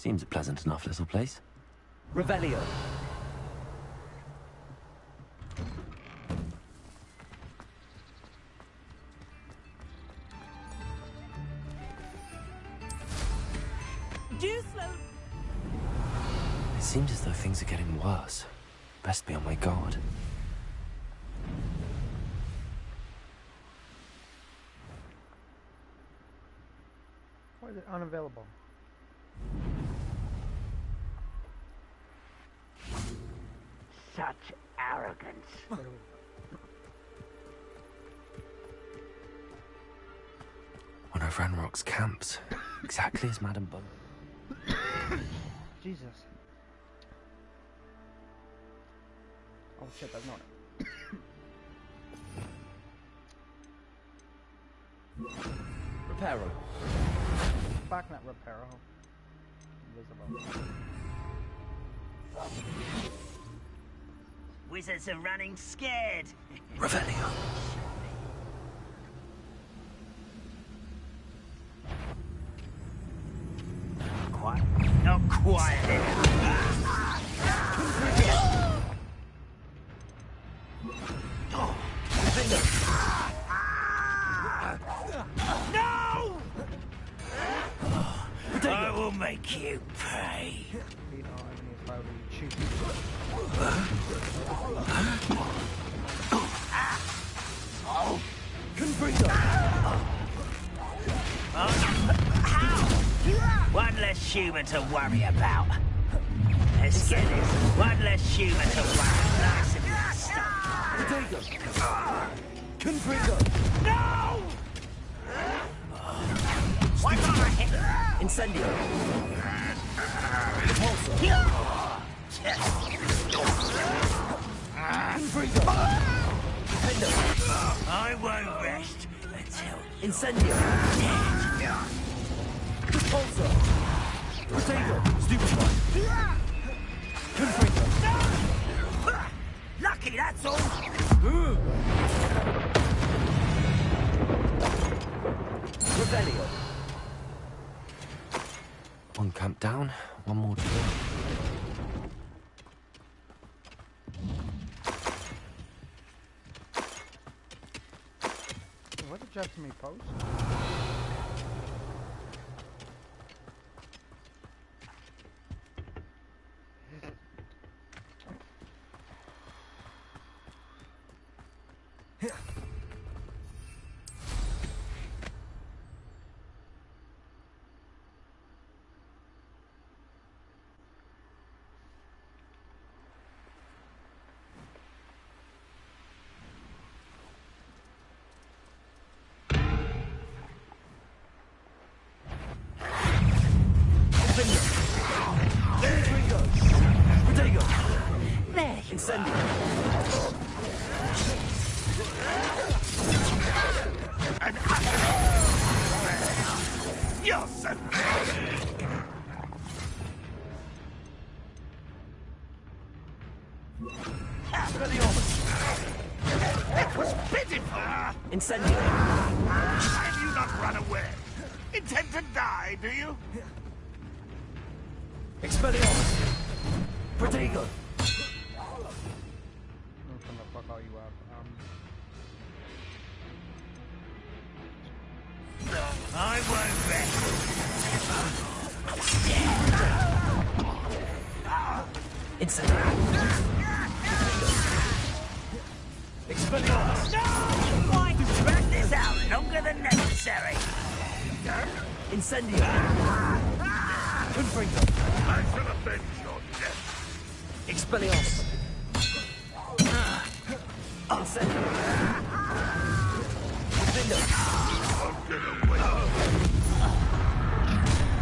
Seems a pleasant enough little place. Revelio. Do slow. It seems as though things are getting worse. Best be on my guard. Why is it unavailable? Such arrogance. One of Ranrock's camps. Exactly as Madame Bun. Jesus. Oh shit, that's not it. Reparo. Back that Reparo. Invisible. Wizards are running scared. Revelio. Quiet. Not quiet enough. No! I will make you pay. You know, I mean, if I were to choose. One less human to worry about. Let's get this. One less human to worry. Nice and stuff. No! Why can't I hit? Incendio. I won't rest until Incendio. Repulsor. Potato. Stupefy. Confringo. lucky, that's all. Revelio. One camp down, one more to go. What did Jeremy post? Incendio. You're so It was pitiful! Incendio. Have you not run away? Intend to die, do you? Expelliarmus. Protego. From the fuck all you up. I won't rest. Incendio. Expelliarmus. Why drag this out longer than necessary? Incendio. Confringo. I shall avenge your death. Expelliarmus. Incendio. Vindo. I'm gonna wait.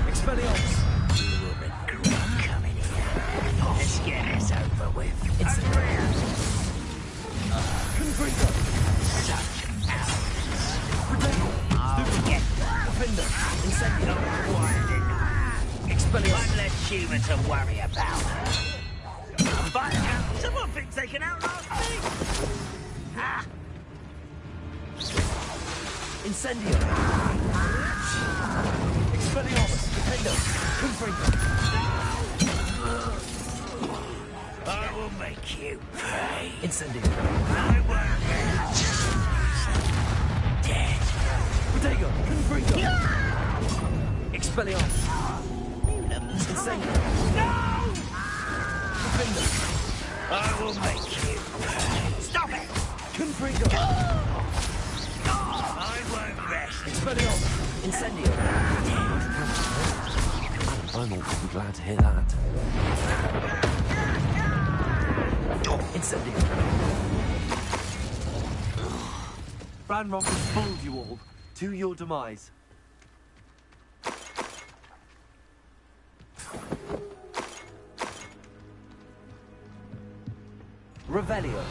Expelliarmus. You will regret coming here. Let's get this over with. Incendio. Confringo. Such arrogance. Protego. I'll get Vindo. Incendio. quiet enough. Expelliarmus. One less human to worry about. But someone thinks they can outlast me. Ah. Incendio. Expelliarmus. Vindo. Confringo. make you pay. Incendio. I won't be dead. Protego. Confringo. Expelliarmus. Incendio. No! Defender. I will make you pay. Stop it! Confringo. I won't rest. Expelliarmus. Incendio. I'm awfully glad to hear that. Incendio. Ranrock has fooled you all. To your demise. Revelio.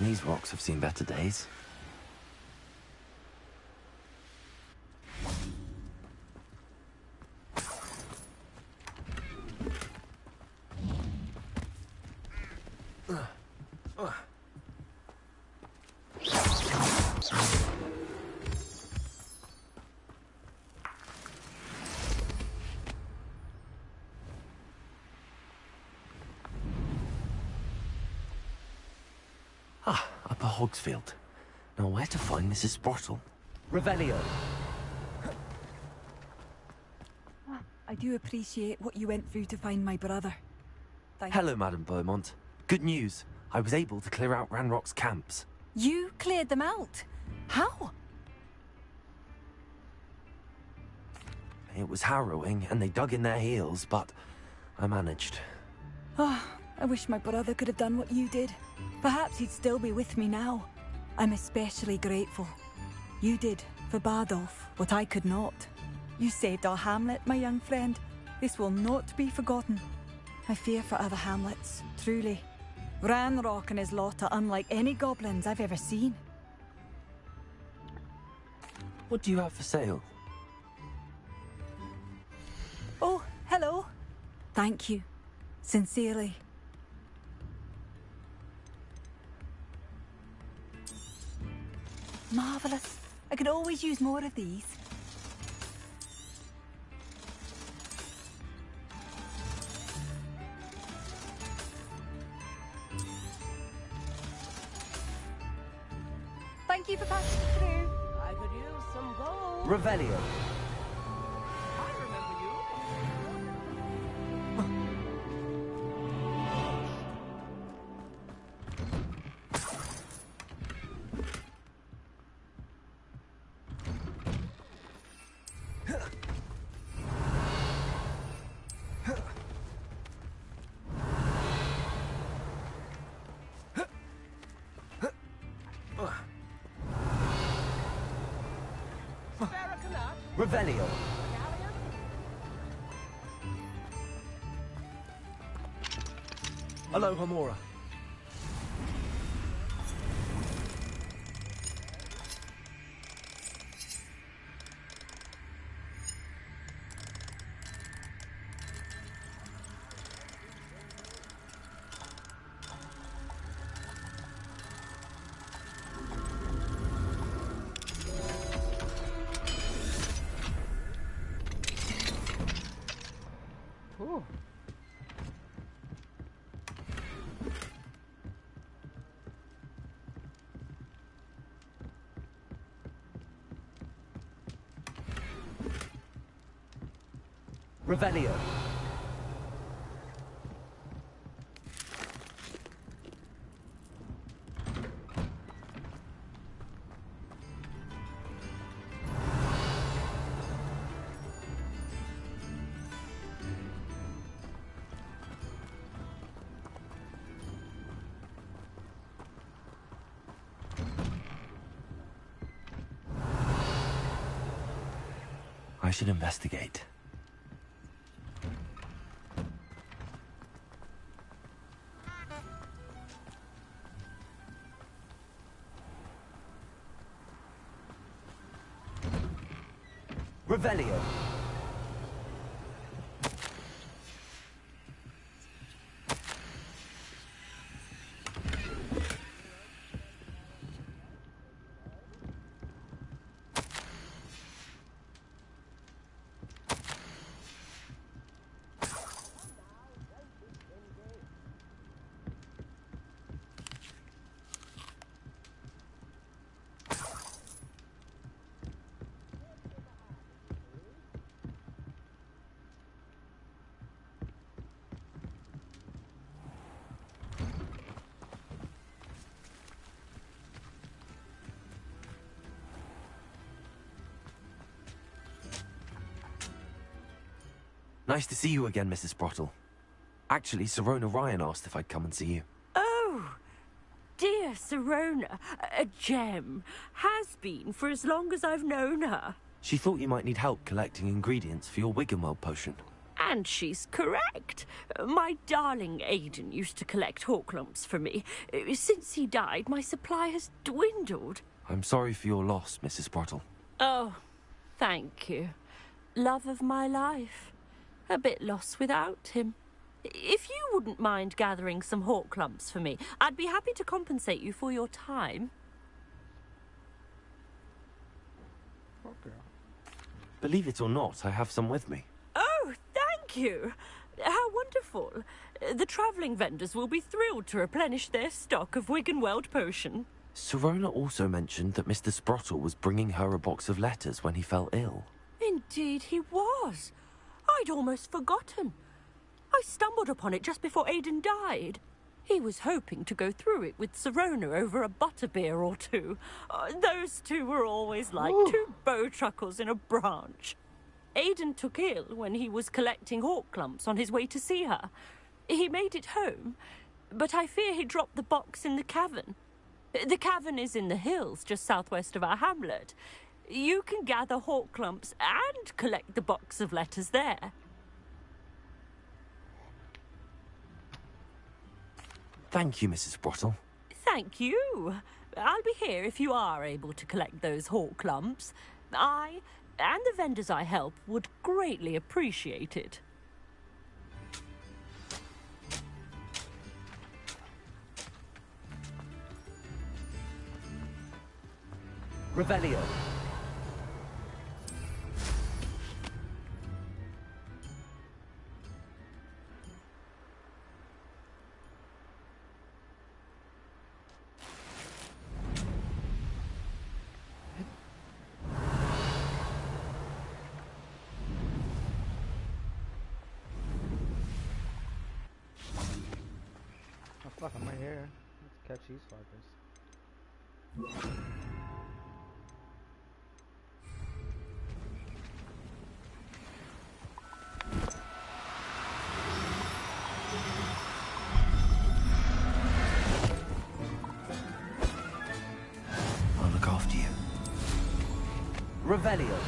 These rocks have seen better days. Upper Hogsfield. Now where to find Mrs. Sprottle? Revelio. I do appreciate what you went through to find my brother. Thank Hello, Madam Beaumont. Good news. I was able to clear out Ranrock's camps. You cleared them out? How? It was harrowing, and they dug in their heels, but I managed. Oh, I wish my brother could have done what you did. Perhaps he'd still be with me now. I'm especially grateful. You did, for Bardolph, what I could not. You saved our hamlet, my young friend. This will not be forgotten. I fear for other hamlets, truly. Ranrock and his lot are unlike any goblins I've ever seen. What do you have for sale? Oh, hello. Thank you. Sincerely. Marvelous. I could always use more of these. Thank you for passing through. I could use some gold. Revelio. I remember you. Barracanut. Revelio. Galleon. Aloha Mora. Ooh. Revelio. I should investigate. Revelio. Nice to see you again, Mrs. Sprottle. Actually, Sirona Ryan asked if I'd come and see you. Oh, dear Sirona, a gem. Has been for as long as I've known her. She thought you might need help collecting ingredients for your Wiggenweld potion. And she's correct. My darling Aidan used to collect hawk lumps for me. Since he died, my supply has dwindled. I'm sorry for your loss, Mrs. Sprottle. Oh, thank you. Love of my life. A bit lost without him. If you wouldn't mind gathering some hawk lumps for me, I'd be happy to compensate you for your time. Okay. Believe it or not, I have some with me. Oh, thank you. How wonderful. The travelling vendors will be thrilled to replenish their stock of Wiggenweld potion. Sirona also mentioned that Mr. Sprottle was bringing her a box of letters when he fell ill. Indeed he was. I'd almost forgotten. I stumbled upon it just before Aidan died. He was hoping to go through it with Sirona over a butterbeer or two. Those two were always like two bowtruckles in a branch. Aidan took ill when he was collecting hawk lumps on his way to see her. He made it home, but I fear he dropped the box in the cavern. The cavern is in the hills just southwest of our hamlet. You can gather hawk lumps and collect the box of letters there. Thank you, Mrs. Sprottle. Thank you. I'll be here if you are able to collect those hawk lumps. I and the vendors I help would greatly appreciate it. Revelio. Oh fuck, I'm right here. Let's catch these fuckers. I'll look after you. Revelio.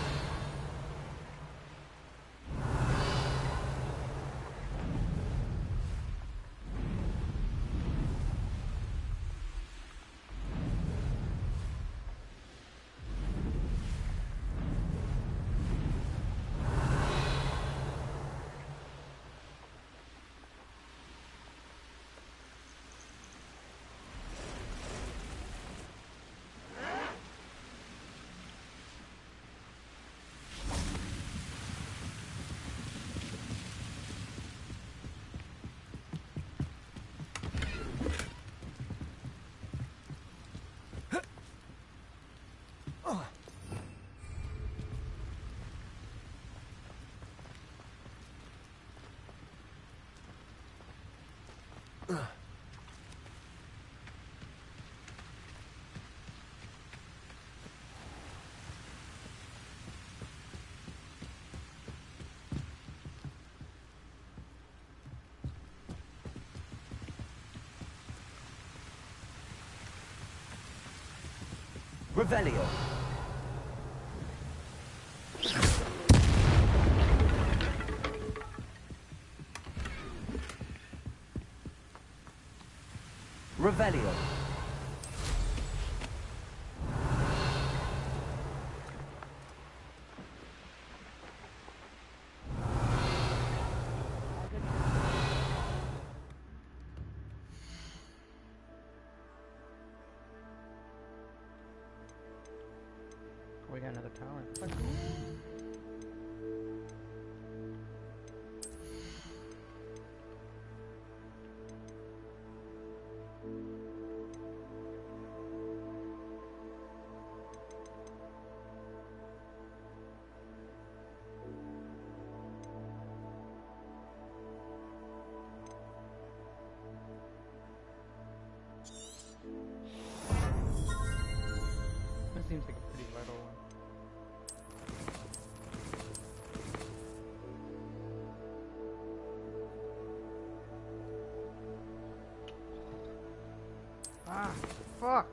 Revelio. Revelio. another tower. Fuck. That seems like a pretty little one. Ah, fuck!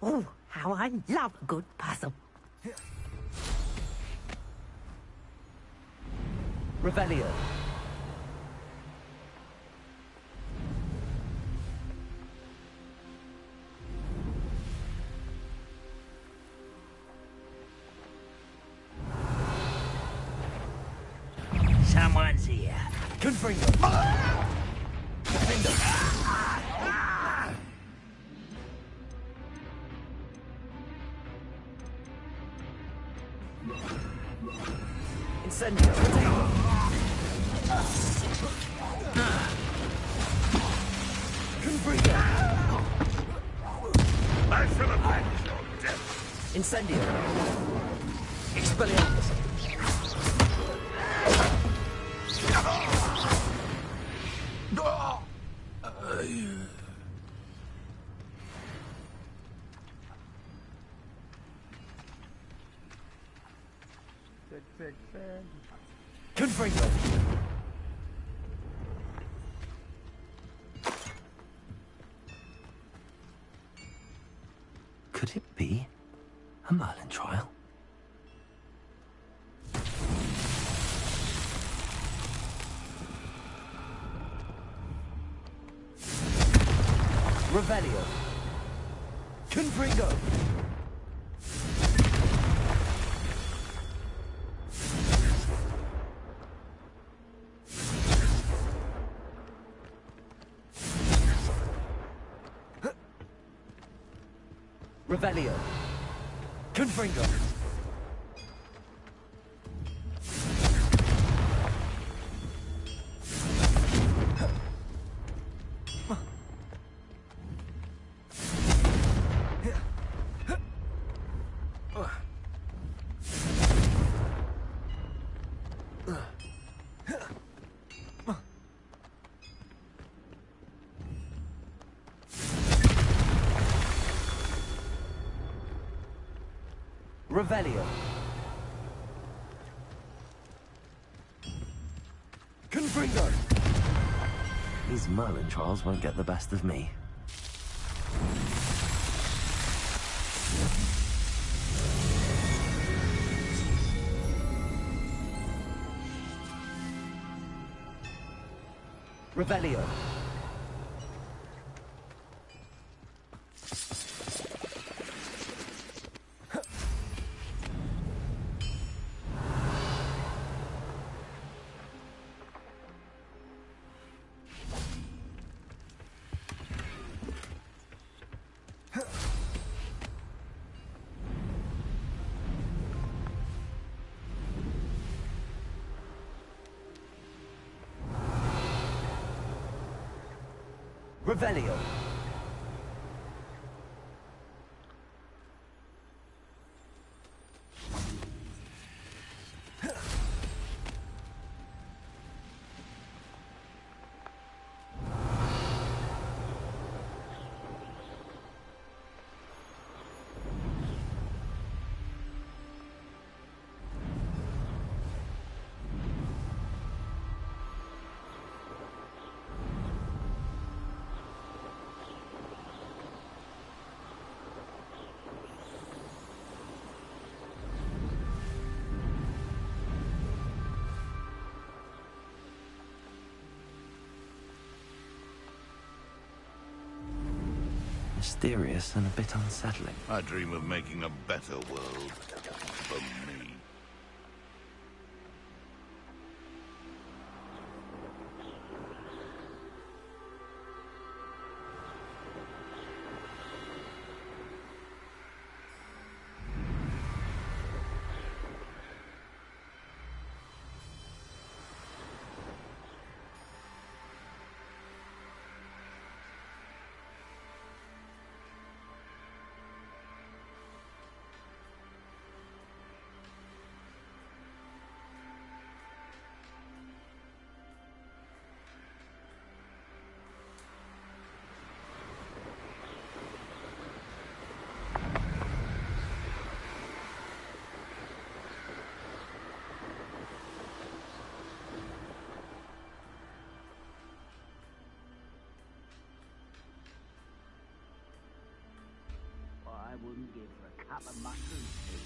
Oh, how I love a good puzzle. Revelio. Someone's here. Confringo. Confringo. Incendio. Confringo. I shall avenge your death. Incendio. Expelliarmus. Confringo. Could it be a Merlin trial? Revelio. Confringo. Revelio. Confringo. Revelio. Confringo. These Merlin trials won't get the best of me. Revelio. Revelio. Mysterious and a bit unsettling. I dream of making a better world for me. I wouldn't give for a cup of mushroom soup.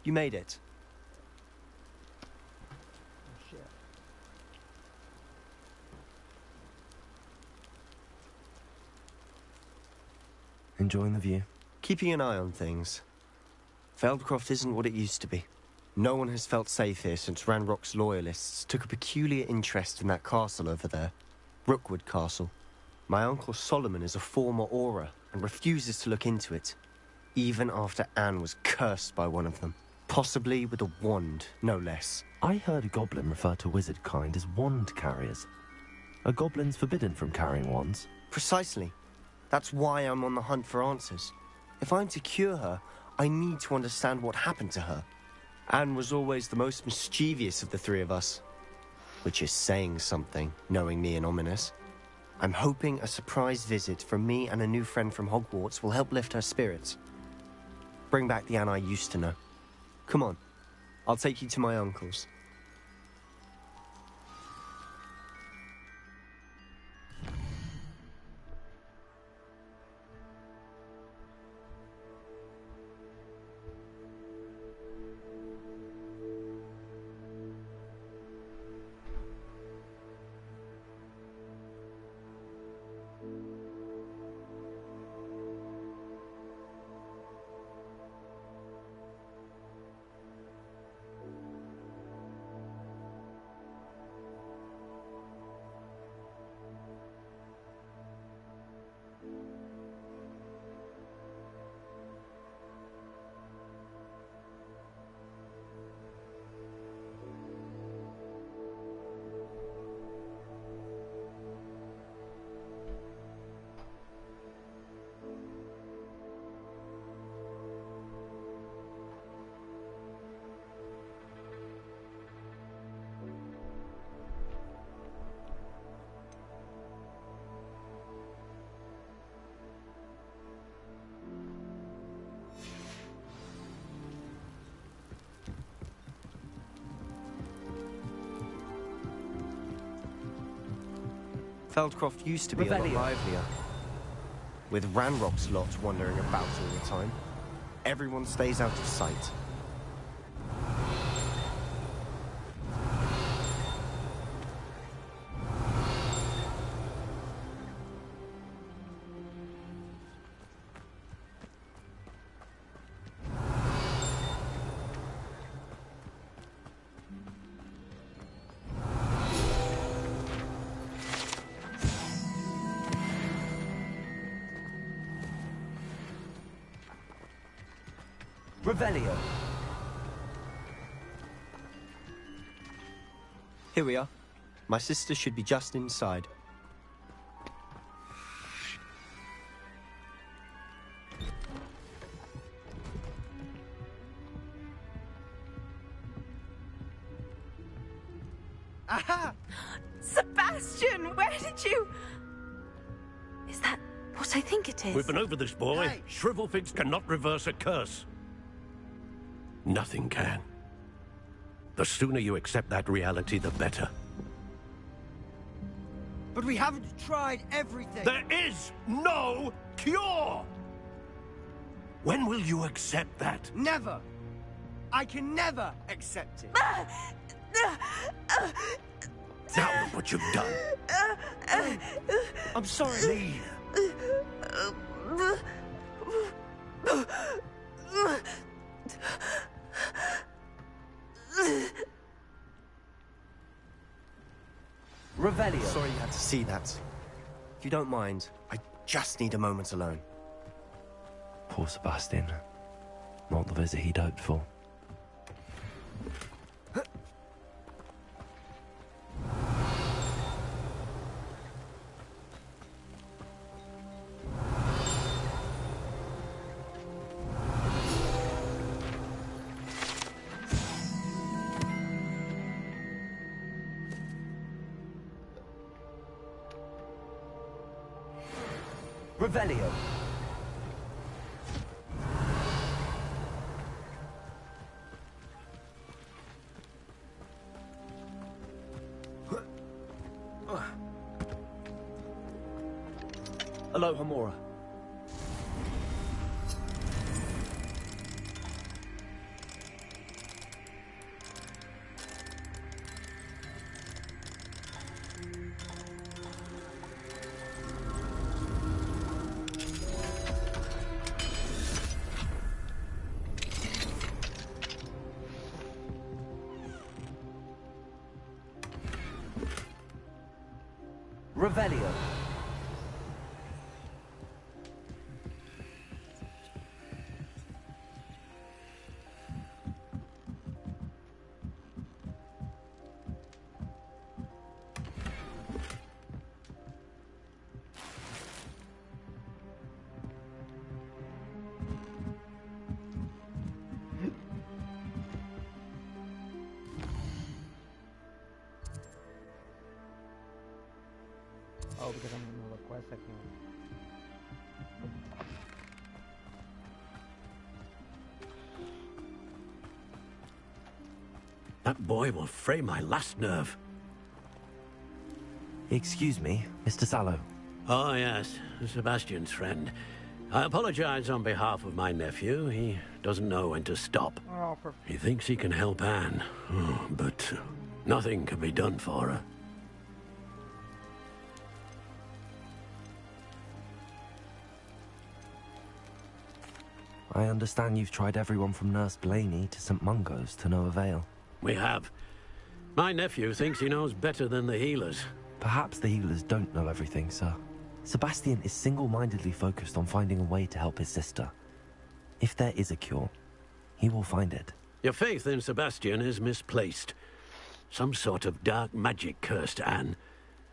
You made it. Enjoying the view? Keeping an eye on things. Feldcroft isn't what it used to be. No one has felt safe here since Ranrock's loyalists took a peculiar interest in that castle over there. Rookwood Castle. My uncle Solomon is a former Auror and refuses to look into it, even after Anne was cursed by one of them. Possibly with a wand, no less. I heard a goblin refer to wizard kind as wand carriers. Are goblins forbidden from carrying wands? Precisely. That's why I'm on the hunt for answers. If I'm to cure her, I need to understand what happened to her. Anne was always the most mischievous of the three of us. Which is saying something, knowing me and Ominous. I'm hoping a surprise visit from me and a new friend from Hogwarts will help lift her spirits. Bring back the Anne I used to know. Come on, I'll take you to my uncle's. Feldcroft used to be a lot Revelio. livelier. With Ranrock's lot wandering about all the time. Everyone stays out of sight. Revelio. Here we are. My sister should be just inside. Aha! Sebastian, where did you... Is that what I think it is? We've been over this, boy. Hey. Shrivelfigs cannot reverse a curse. Nothing can. The sooner you accept that reality, the better. But we haven't tried everything. There is no cure! When will you accept that? Never. I can never accept it. Now look what you've done. I'm sorry. Leave. Revelio. Sorry you had to see that. If you don't mind, I just need a moment alone. Poor Sebastian. Not the visit he'd hoped for. Revelio. Hello, Hamora. Revelio. Oh, because I'm in another quest, I can't. That boy will fray my last nerve. Excuse me, Mr. Sallow. Oh, yes, Sebastian's friend. I apologize on behalf of my nephew. He doesn't know when to stop. Oh, He thinks he can help Anne, but nothing can be done for her. I understand you've tried everyone from Nurse Blaney to St. Mungo's to no avail. We have. My nephew thinks he knows better than the healers. Perhaps the healers don't know everything, sir. Sebastian is single-mindedly focused on finding a way to help his sister. If there is a cure, he will find it. Your faith in Sebastian is misplaced. Some sort of dark magic cursed Anne,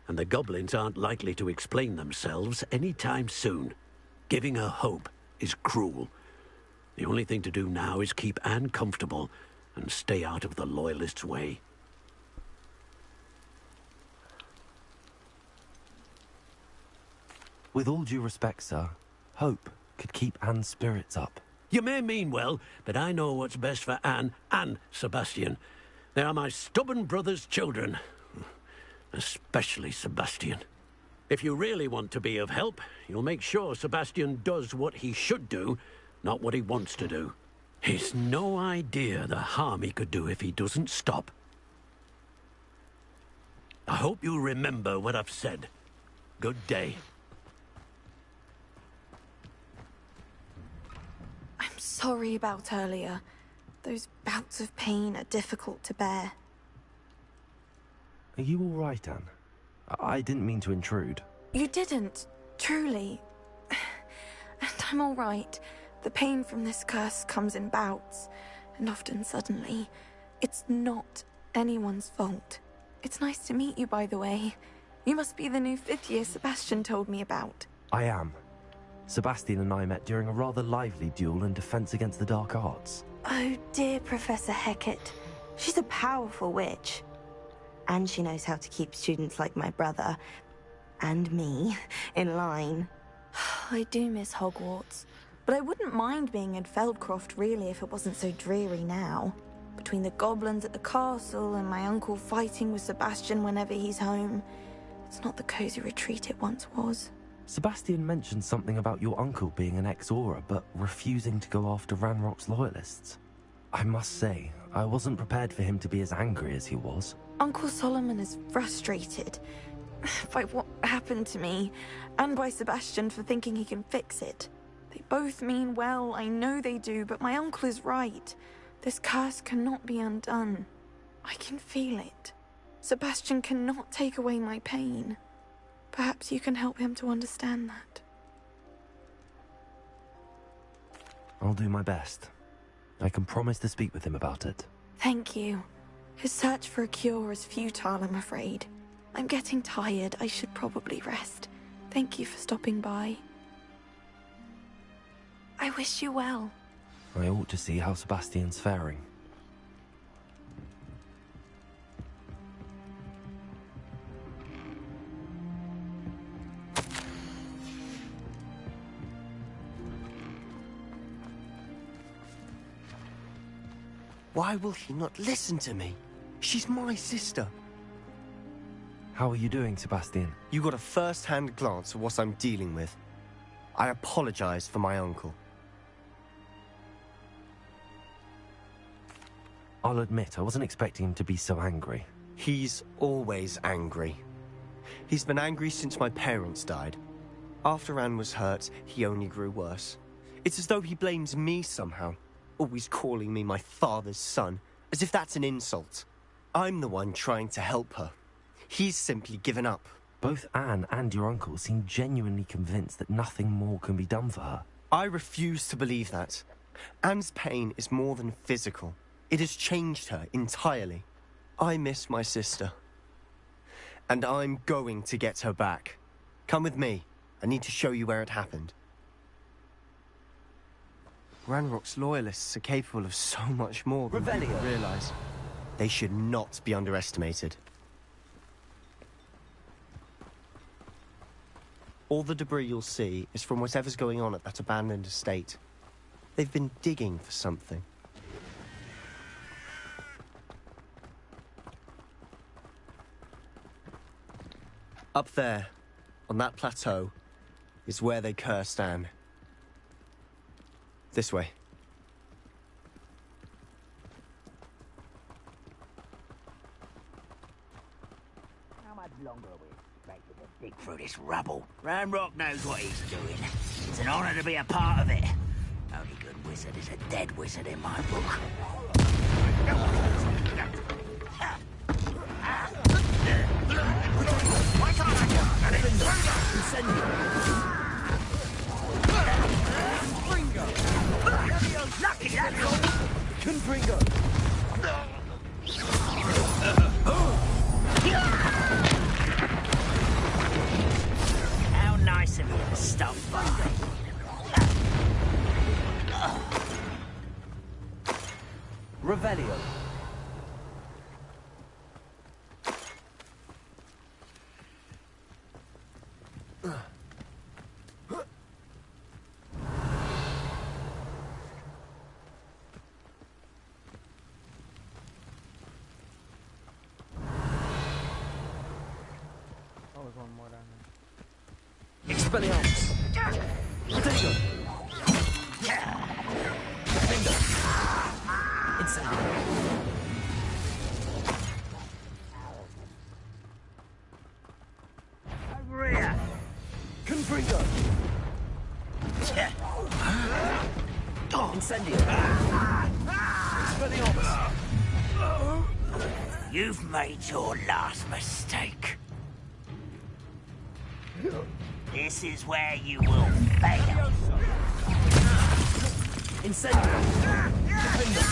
and the goblins aren't likely to explain themselves anytime soon. Giving her hope is cruel. The only thing to do now is keep Anne comfortable and stay out of the Loyalists' way. With all due respect, sir, hope could keep Anne's spirits up. You may mean well, but I know what's best for Anne and Sebastian. They are my stubborn brother's children. Especially Sebastian. If you really want to be of help, you'll make sure Sebastian does what he should do, not what he wants to do. He's no idea the harm he could do if he doesn't stop. I hope you remember what I've said. Good day. I'm sorry about earlier. Those bouts of pain are difficult to bear. Are you all right, Anne? I didn't mean to intrude. You didn't, truly. And I'm all right. The pain from this curse comes in bouts, and often suddenly. It's not anyone's fault. It's nice to meet you, by the way. You must be the new 5th year Sebastian told me about. I am. Sebastian and I met during a rather lively duel in defense against the dark arts. Oh dear, Professor Hecat. She's a powerful witch. And she knows how to keep students like my brother, and me, in line. I do miss Hogwarts. But I wouldn't mind being in Feldcroft, really, if it wasn't so dreary now. Between the goblins at the castle and my uncle fighting with Sebastian whenever he's home. It's not the cozy retreat it once was. Sebastian mentioned something about your uncle being an ex-Auror, but refusing to go after Ranrock's loyalists. I must say, I wasn't prepared for him to be as angry as he was. Uncle Solomon is frustrated by what happened to me, and by Sebastian for thinking he can fix it. They both mean well, I know they do, but my uncle is right. This curse cannot be undone. I can feel it. Sebastian cannot take away my pain. Perhaps you can help him to understand that. I'll do my best. I can promise to speak with him about it. Thank you. His search for a cure is futile, I'm afraid. I'm getting tired. I should probably rest. Thank you for stopping by. I wish you well. I ought to see how Sebastian's faring. Why will he not listen to me? She's my sister. How are you doing, Sebastian? You got a first-hand glance of what I'm dealing with. I apologize for my uncle. I'll admit, I wasn't expecting him to be so angry. He's always angry. He's been angry since my parents died. After Anne was hurt, he only grew worse. It's as though he blames me somehow, always calling me my father's son, as if that's an insult. I'm the one trying to help her. He's simply given up. Both Anne and your uncle seem genuinely convinced that nothing more can be done for her. I refuse to believe that. Anne's pain is more than physical. It has changed her entirely. I miss my sister. And I'm going to get her back. Come with me. I need to show you where it happened. Ranrock's loyalists are capable of so much more than people realize. They should not be underestimated. All the debris you'll see is from whatever's going on at that abandoned estate. They've been digging for something. Up there, on that plateau, is where they cursed Anne. This way. How much longer are we expected to dig through this rubble? Ranrock knows what he's doing. It's an honor to be a part of it. Only good wizard is a dead wizard in my book. Why can't I go? Lucky that's all. Confringo! How nice of you to stop by. Revelio. Oh, there's one more down there. Expelliarmus. Potato. Finger. Incendio. Over here. Confringo. Incendio. Expelliarmus. You've made your last mistake. This is where you will fail. Incendio. Defender.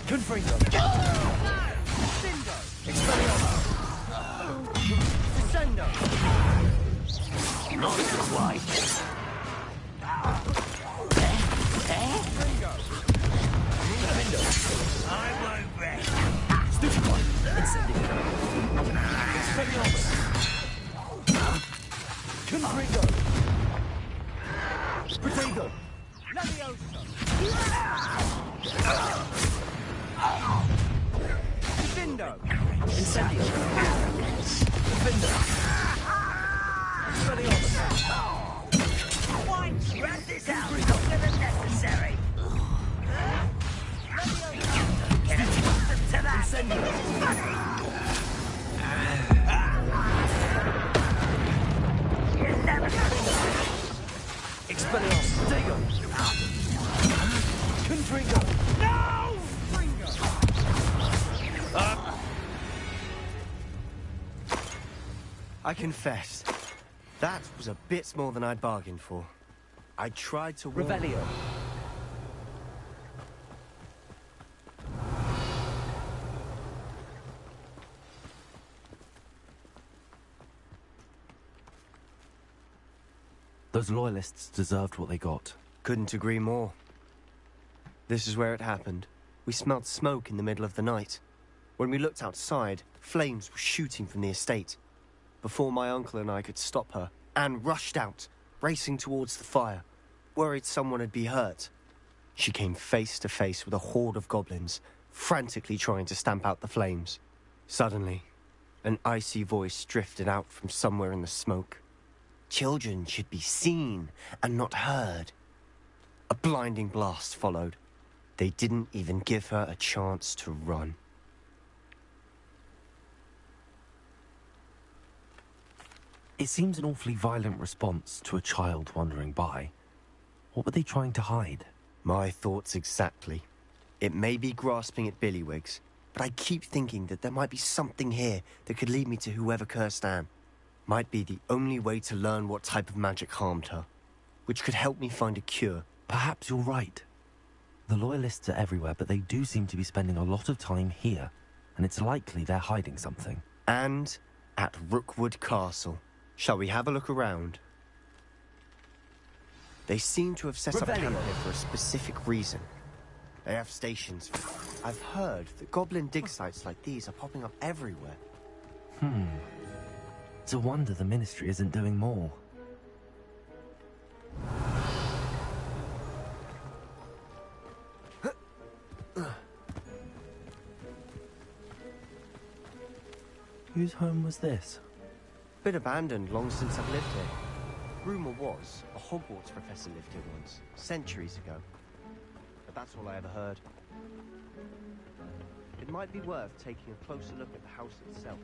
Confringo. Expelliarmus. Descendo. Not quite. I won't rest. Stupefy. Incendio. Expelliarmus. Confringo. Protego. Defendo! Incendio. Defender. Expelliarmus. Why drag this out longer than necessary? Get accustomed to that. Incendio. You never Expelliarmus. Protego. Confringo. No! I confess, that was a bit more than I'd bargained for. I tried to warn... Revelio. Those loyalists deserved what they got. Couldn't agree more. This is where it happened. We smelled smoke in the middle of the night. When we looked outside, flames were shooting from the estate. Before my uncle and I could stop her, Anne rushed out, racing towards the fire, worried someone had been hurt. She came face to face with a horde of goblins, frantically trying to stamp out the flames. Suddenly, an icy voice drifted out from somewhere in the smoke. Children should be seen and not heard. A blinding blast followed. They didn't even give her a chance to run. It seems an awfully violent response to a child wandering by. What were they trying to hide? My thoughts exactly. It may be grasping at billywhigs, but I keep thinking that there might be something here that could lead me to whoever cursed Anne. might be the only way to learn what type of magic harmed her, which could help me find a cure. Perhaps you're right. The Loyalists are everywhere, but they do seem to be spending a lot of time here, and it's likely they're hiding something. And at Rookwood Castle. Shall we have a look around? They seem to have set up camp here for a specific reason. They have stations. I've heard that goblin dig sites like these are popping up everywhere. It's a wonder the Ministry isn't doing more. Whose home was this? Been abandoned long since I've lived here. Rumour was a Hogwarts professor lived here once, centuries ago. But that's all I ever heard. It might be worth taking a closer look at the house itself.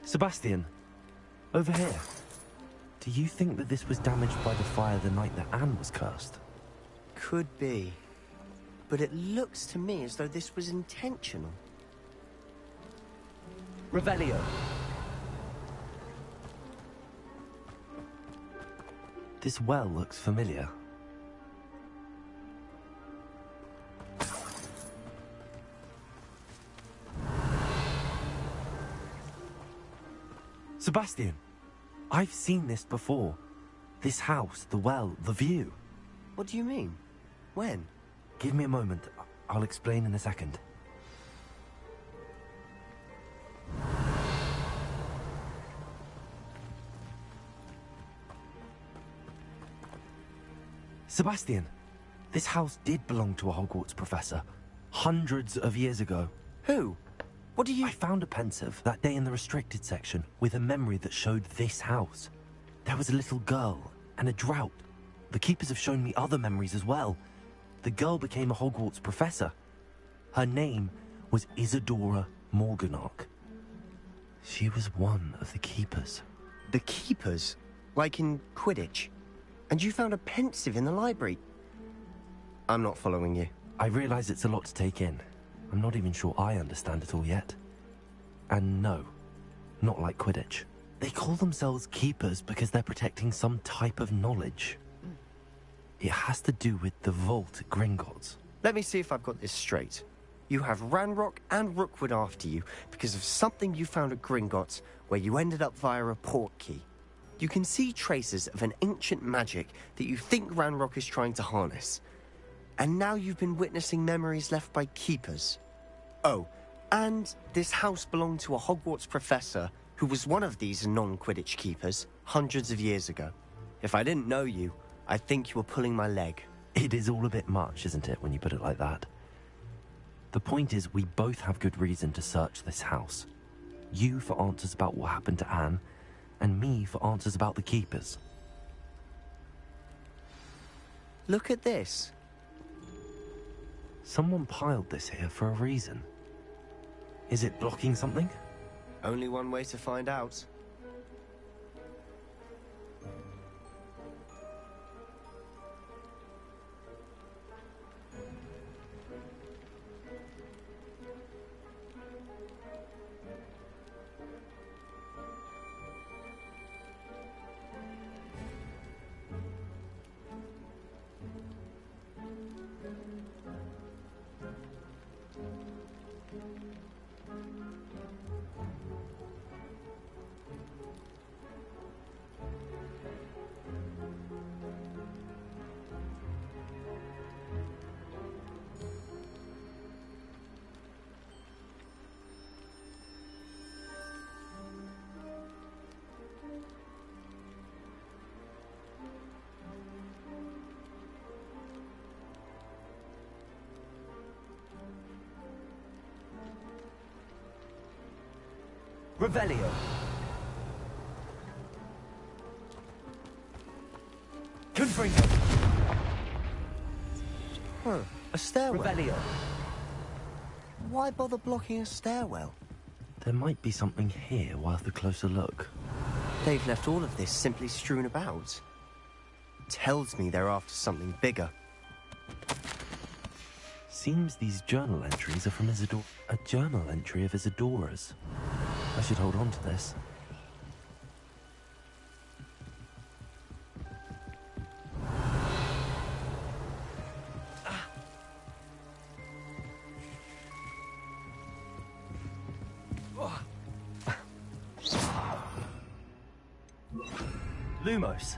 Sebastian, over here. Do you think that this was damaged by the fire the night that Anne was cursed? Could be. But it looks to me as though this was intentional. Revelio. This well looks familiar. Sebastian, I've seen this before. This house, the well, the view. What do you mean? When? Give me a moment. I'll explain in a second. Sebastian, this house did belong to a Hogwarts professor. Hundreds of years ago. Who? What do you... I found a pensive that day in the restricted section with a memory that showed this house. There was a little girl and a drought. The keepers have shown me other memories as well. The girl became a Hogwarts professor. Her name was Isadora Morganach. She was one of the keepers. The keepers? Like in Quidditch? And you found a pensive in the library? I'm not following you. I realize it's a lot to take in. I'm not even sure I understand it all yet. And no, not like Quidditch. They call themselves keepers because they're protecting some type of knowledge. It has to do with the vault at Gringotts. Let me see if I've got this straight. You have Ranrock and Rookwood after you because of something you found at Gringotts where you ended up via a port key. You can see traces of an ancient magic that you think Ranrock is trying to harness. And now you've been witnessing memories left by keepers. Oh, and this house belonged to a Hogwarts professor who was one of these non-Quidditch keepers hundreds of years ago. If I didn't know you, I'd think you were pulling my leg. It is all a bit much, isn't it, when you put it like that? The point is, we both have good reason to search this house. You for answers about what happened to Anne, and me for answers about the keepers. Look at this. Someone piled this here for a reason. Is it blocking something? Only one way to find out. Revelio. Confringo. Huh. A stairwell. Revelio. why bother blocking a stairwell? There might be something here worth a closer look. They've left all of this simply strewn about. Tells me they're after something bigger. Seems these journal entries are from Isidore. A journal entry of Isidora's. I should hold on to this. Lumos.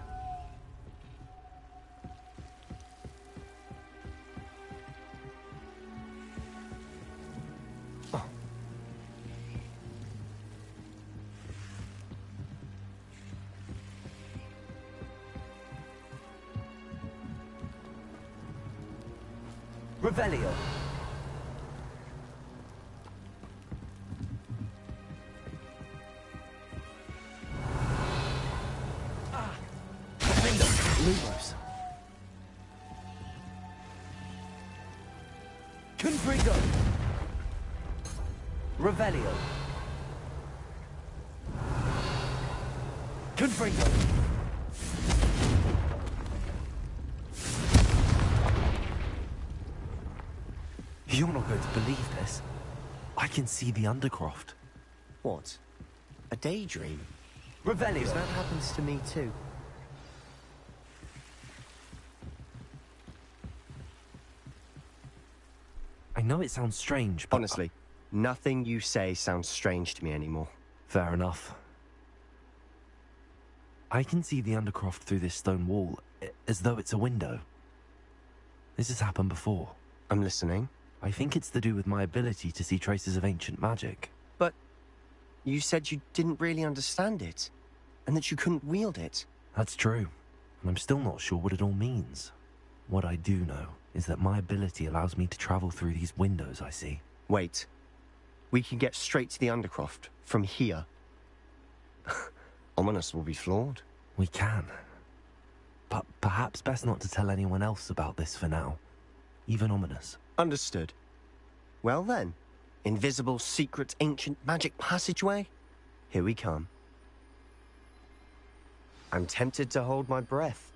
Revelio. Lumos. Confringo. Revelio. Confringo. You're not going to believe this. I can see the Undercroft. What? A daydream? Revelio. That happens to me too. I know it sounds strange, but... Honestly, nothing you say sounds strange to me anymore. Fair enough. I can see the Undercroft through this stone wall, as though it's a window. This has happened before. I'm listening. I think it's to do with my ability to see traces of ancient magic. But you said you didn't really understand it, and that you couldn't wield it. That's true, and I'm still not sure what it all means. What I do know is that my ability allows me to travel through these windows I see. Wait. We can get straight to the Undercroft from here. Ominous will be flawed. We can. But perhaps best not to tell anyone else about this for now. Even Ominous. Understood. Well then, invisible, secret, ancient magic passageway? Here we come. I'm tempted to hold my breath.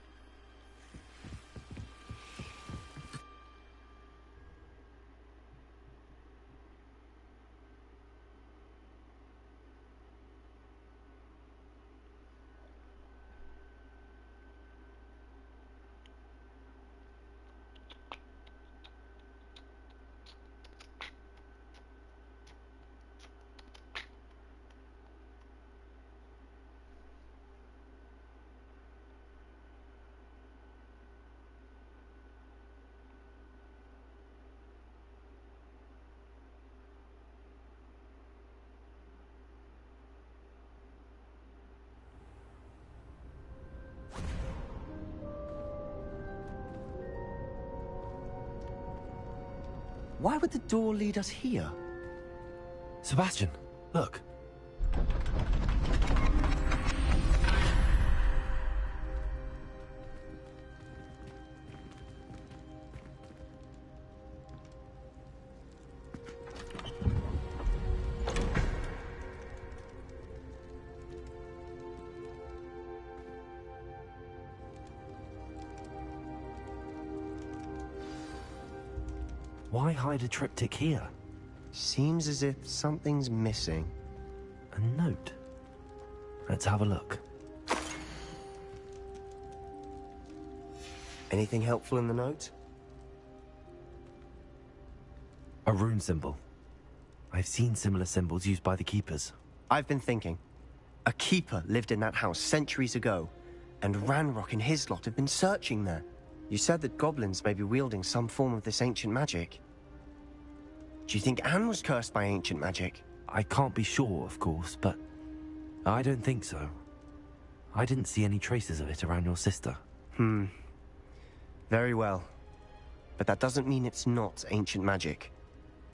Why would the door lead us here? Sebastian, look. Why hide a triptych here? Seems as if something's missing. A note. Let's have a look. Anything helpful in the note? A rune symbol. I've seen similar symbols used by the keepers. I've been thinking. A keeper lived in that house centuries ago, and Ranrock and his lot have been searching there. You said that goblins may be wielding some form of this ancient magic. Do you think Anne was cursed by ancient magic? I can't be sure, of course, but I don't think so. I didn't see any traces of it around your sister. Very well. But that doesn't mean it's not ancient magic.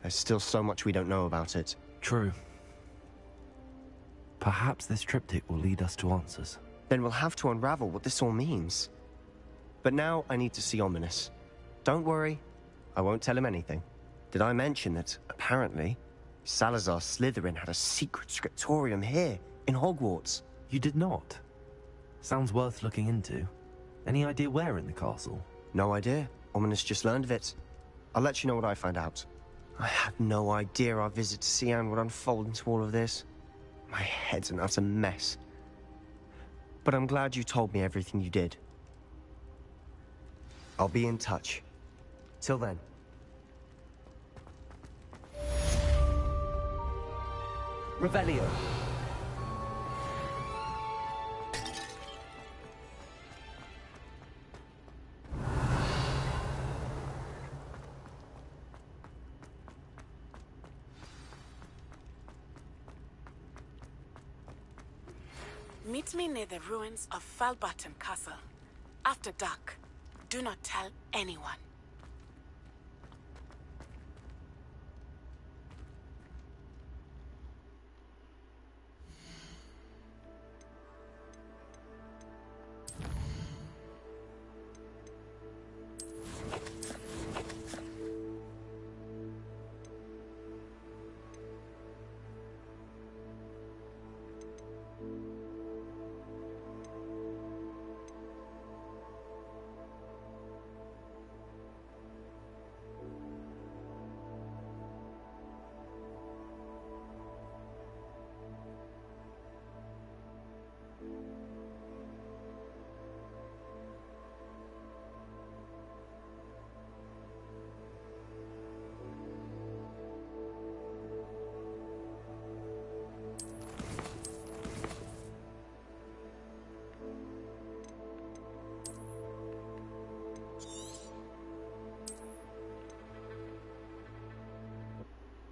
There's still so much we don't know about it. True. Perhaps this triptych will lead us to answers. Then we'll have to unravel what this all means. But now I need to see Ominous. Don't worry, I won't tell him anything. Did I mention that, apparently, Salazar Slytherin had a secret scriptorium here, in Hogwarts? You did not? Sounds worth looking into. Any idea where in the castle? No idea. Ominous just learned of it. I'll let you know what I find out. I had no idea our visit to Cian would unfold into all of this. My head's an utter mess. But I'm glad you told me everything you did. I'll be in touch. Till then. Revelio. Meet me near the ruins of Falbaton Castle. After dark. Do not tell anyone.